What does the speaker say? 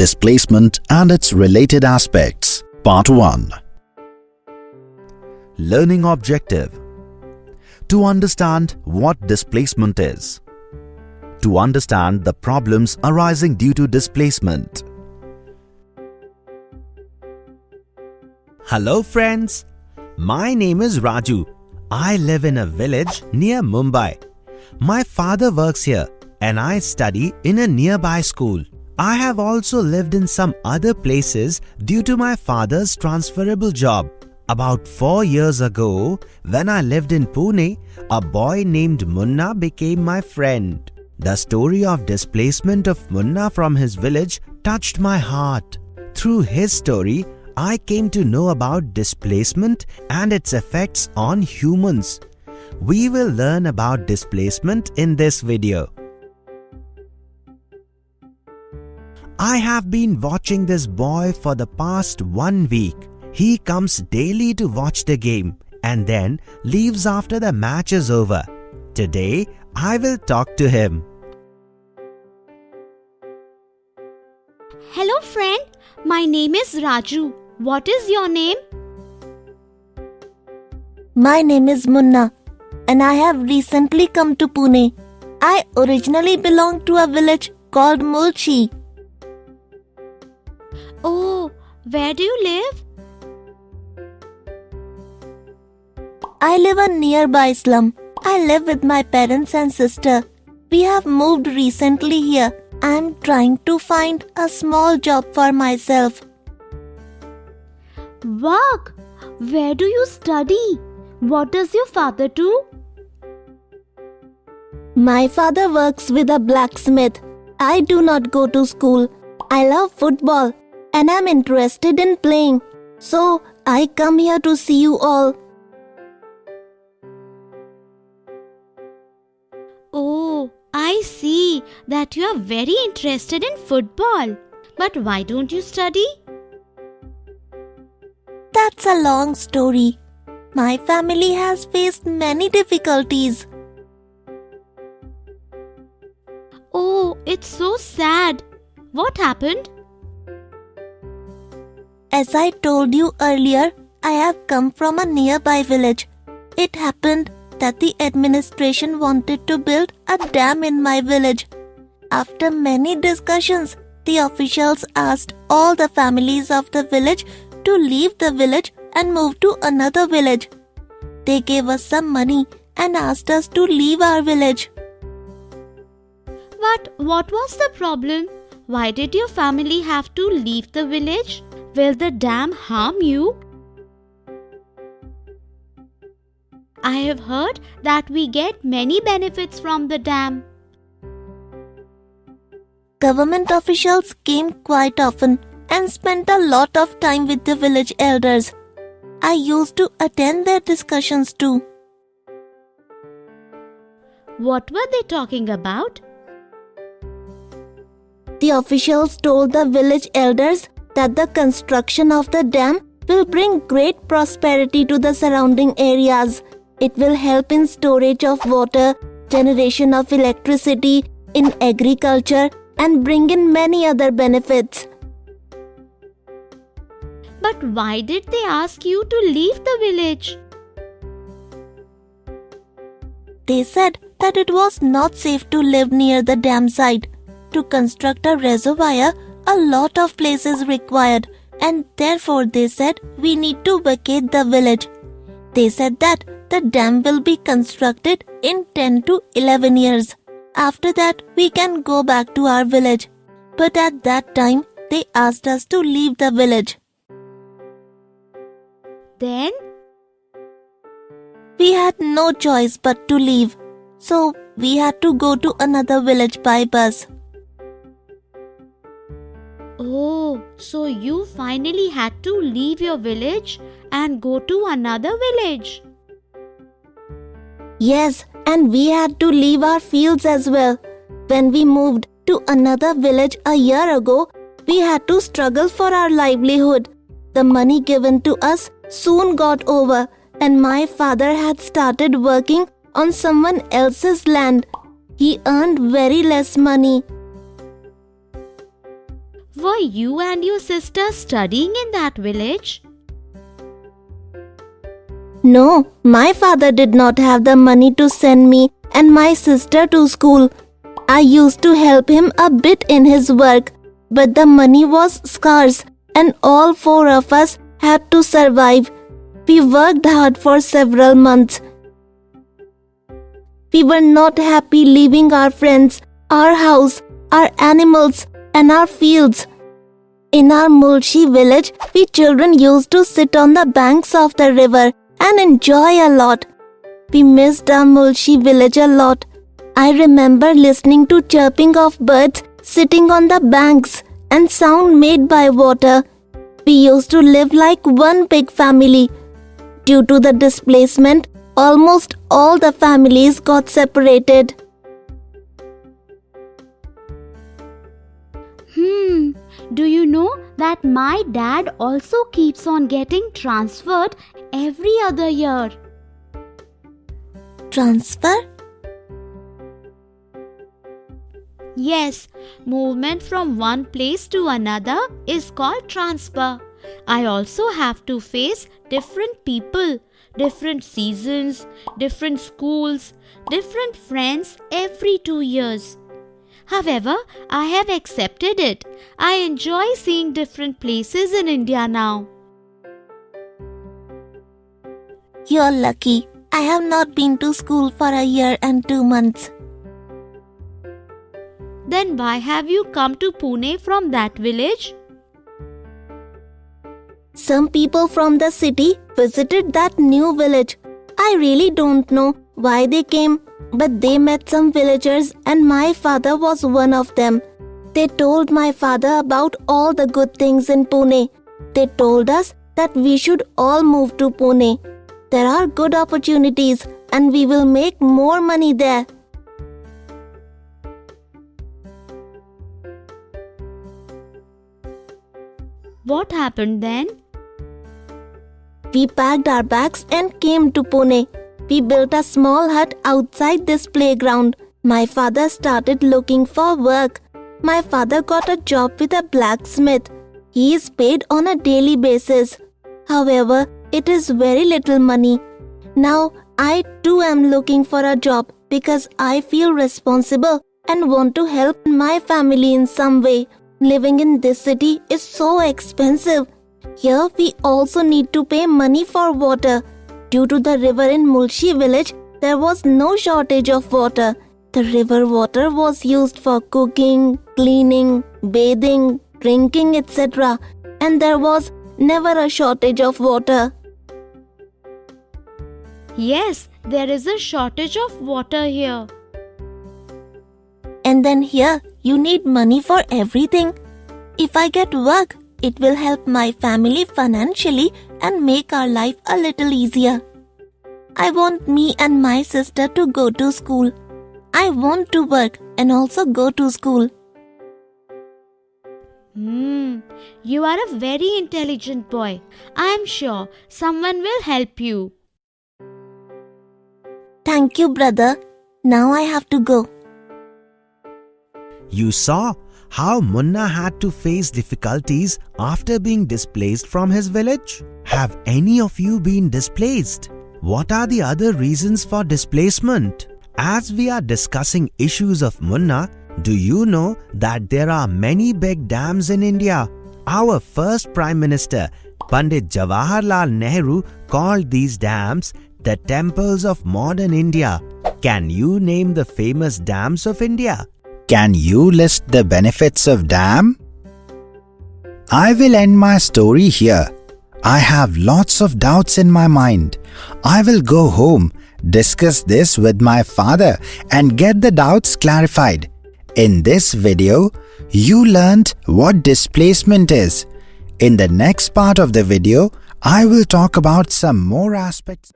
Displacement and its related aspects. Part 1. Learning objective. To understand what displacement is. To understand the problems arising due to displacement. Hello friends, my name is Raju. I live in a village near Mumbai. My father works here and I study in a nearby school. I have also lived in some other places due to my father's transferable job. About 4 years ago, when I lived in Pune, a boy named Munna became my friend. The story of displacement of Munna from his village touched my heart. Through his story, I came to know about displacement and its effects on humans. We will learn about displacement in this video. I have been watching this boy for the past 1 week. He comes daily to watch the game and then leaves after the match is over. Today, I will talk to him. Hello friend, my name is Raju. What is your name? My name is Munna and I have recently come to Pune. I originally belong to a village called Mulchi. Oh, where do you live? I live in a nearby slum. I live with my parents and sister. We have moved recently here. I am trying to find a small job for myself. Work? Where do you study? What does your father do? My father works with a blacksmith. I do not go to school. I love football and am interested in playing. So I come here to see you all. Oh, I see that you are very interested in football. But why don't you study? That's a long story. My family has faced many difficulties. Oh, it's so sad. What happened? As I told you earlier, I have come from a nearby village. It happened that the administration wanted to build a dam in my village. After many discussions, the officials asked all the families of the village to leave the village and move to another village. They gave us some money and asked us to leave our village. But what was the problem? Why did your family have to leave the village? Will the dam harm you? I have heard that we get many benefits from the dam. Government officials came quite often and spent a lot of time with the village elders. I used to attend their discussions too. What were they talking about? The officials told the village elders that the construction of the dam will bring great prosperity to the surrounding areas. It will help in storage of water, generation of electricity, in agriculture, and bring in many other benefits. But why did they ask you to leave the village? They said that it was not safe to live near the dam site. To construct a reservoir, a lot of place is required, and therefore they said we need to vacate the village. They said that the dam will be constructed in 10 to 11 years. After that, we can go back to our village. But at that time, they asked us to leave the village. Then? We had no choice but to leave. So, we had to go to another village by bus. Oh, so you finally had to leave your village and go to another village. Yes, and we had to leave our fields as well. When we moved to another village a year ago, we had to struggle for our livelihood. The money given to us soon got over, and my father had started working on someone else's land. He earned very less money. Were you and your sister studying in that village? No, my father did not have the money to send me and my sister to school. I used to help him a bit in his work, but the money was scarce and all four of us had to survive. We worked hard for several months. We were not happy leaving our friends, our house, our animals, and our fields. In our Mulshi village, we children used to sit on the banks of the river and enjoy a lot. We missed our Mulshi village a lot. I remember listening to chirping of birds sitting on the banks and sound made by water. We used to live like one big family. Due to the displacement, almost all the families got separated. Do you know that my dad also keeps on getting transferred every other year? Transfer? Yes, movement from one place to another is called transfer. I also have to face different people, different seasons, different schools, different friends every 2 years. However, I have accepted it. I enjoy seeing different places in India now. You're lucky. I have not been to school for a year and 2 months. Then why have you come to Pune from that village? Some people from the city visited that new village. I really don't know why they came, but they met some villagers and my father was one of them. They told my father about all the good things in Pune. They told us that we should all move to Pune. There are good opportunities and we will make more money there. What happened then? We packed our bags and came to Pune. We built a small hut outside this playground. My father started looking for work. My father got a job with a blacksmith. He is paid on a daily basis. However, it is very little money. Now, I too am looking for a job because I feel responsible and want to help my family in some way. Living in this city is so expensive. Here we also need to pay money for water. Due to the river in Mulshi village, there was no shortage of water. The river water was used for cooking, cleaning, bathing, drinking, etc. And there was never a shortage of water. Yes, there is a shortage of water here. And then here, you need money for everything. If I get work, it will help my family financially and make our life a little easier. I want me and my sister to go to school. I want to work and also go to school. You are a very intelligent boy. I am sure someone will help you. Thank you, brother. Now I have to go. You saw how Munna had to face difficulties after being displaced from his village? Have any of you been displaced? What are the other reasons for displacement? As we are discussing issues of Munna, do you know that there are many big dams in India? Our first Prime Minister, Pandit Jawaharlal Nehru, called these dams the temples of modern India. Can you name the famous dams of India? Can you list the benefits of dam? I will end my story here. I have lots of doubts in my mind. I will go home, discuss this with my father and get the doubts clarified. In this video, you learned what displacement is. In the next part of the video, I will talk about some more aspects.